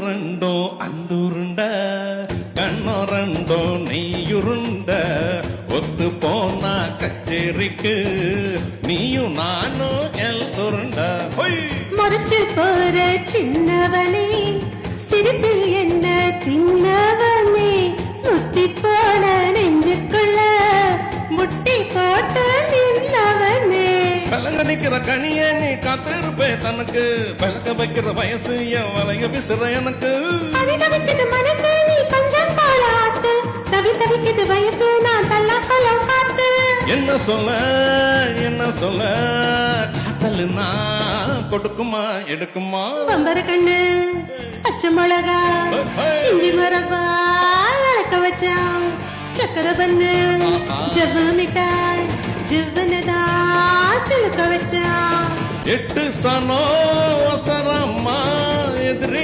ரெண்டோ அந்துருண்ட கண்ணோ ரெண்டோ நெய்யுருண்ட ஒத்து போனா கச்சேரிக்கு நீயும் நானும் எல் துருண்ட முறைச்சு போற சின்னவனே சிரிப்பில் என்ன தின்னவனே முத்தி போல நெஞ்சுக்குள்ள முட்டி போட்டு நின்னவனே பலங்கடிக்கிற கனிய நீ காத்திருப்பே தனக்கு பழக்க வைக்கிற வயசு என் வலைய விசிற எனக்கு தவிக்குது மனசு நீ கொஞ்சம் போல ஆத்து தவிக்குது வயசு நான் தல்லாக்கலம் பார்த்து என்ன சொல்ல காத்தலுனா கொடுக்குமா எடுக்குமா பம்பர கண்ணு பச்சை மிளகா இஞ்சி மரபா இழக்க வச்சான் சக்கர பண்ணு ஜவ்வ மிட்டாய் ஜிவ்வனதா சிலுக்க வச்சான் 8 சனோ அவசரமா எதிரி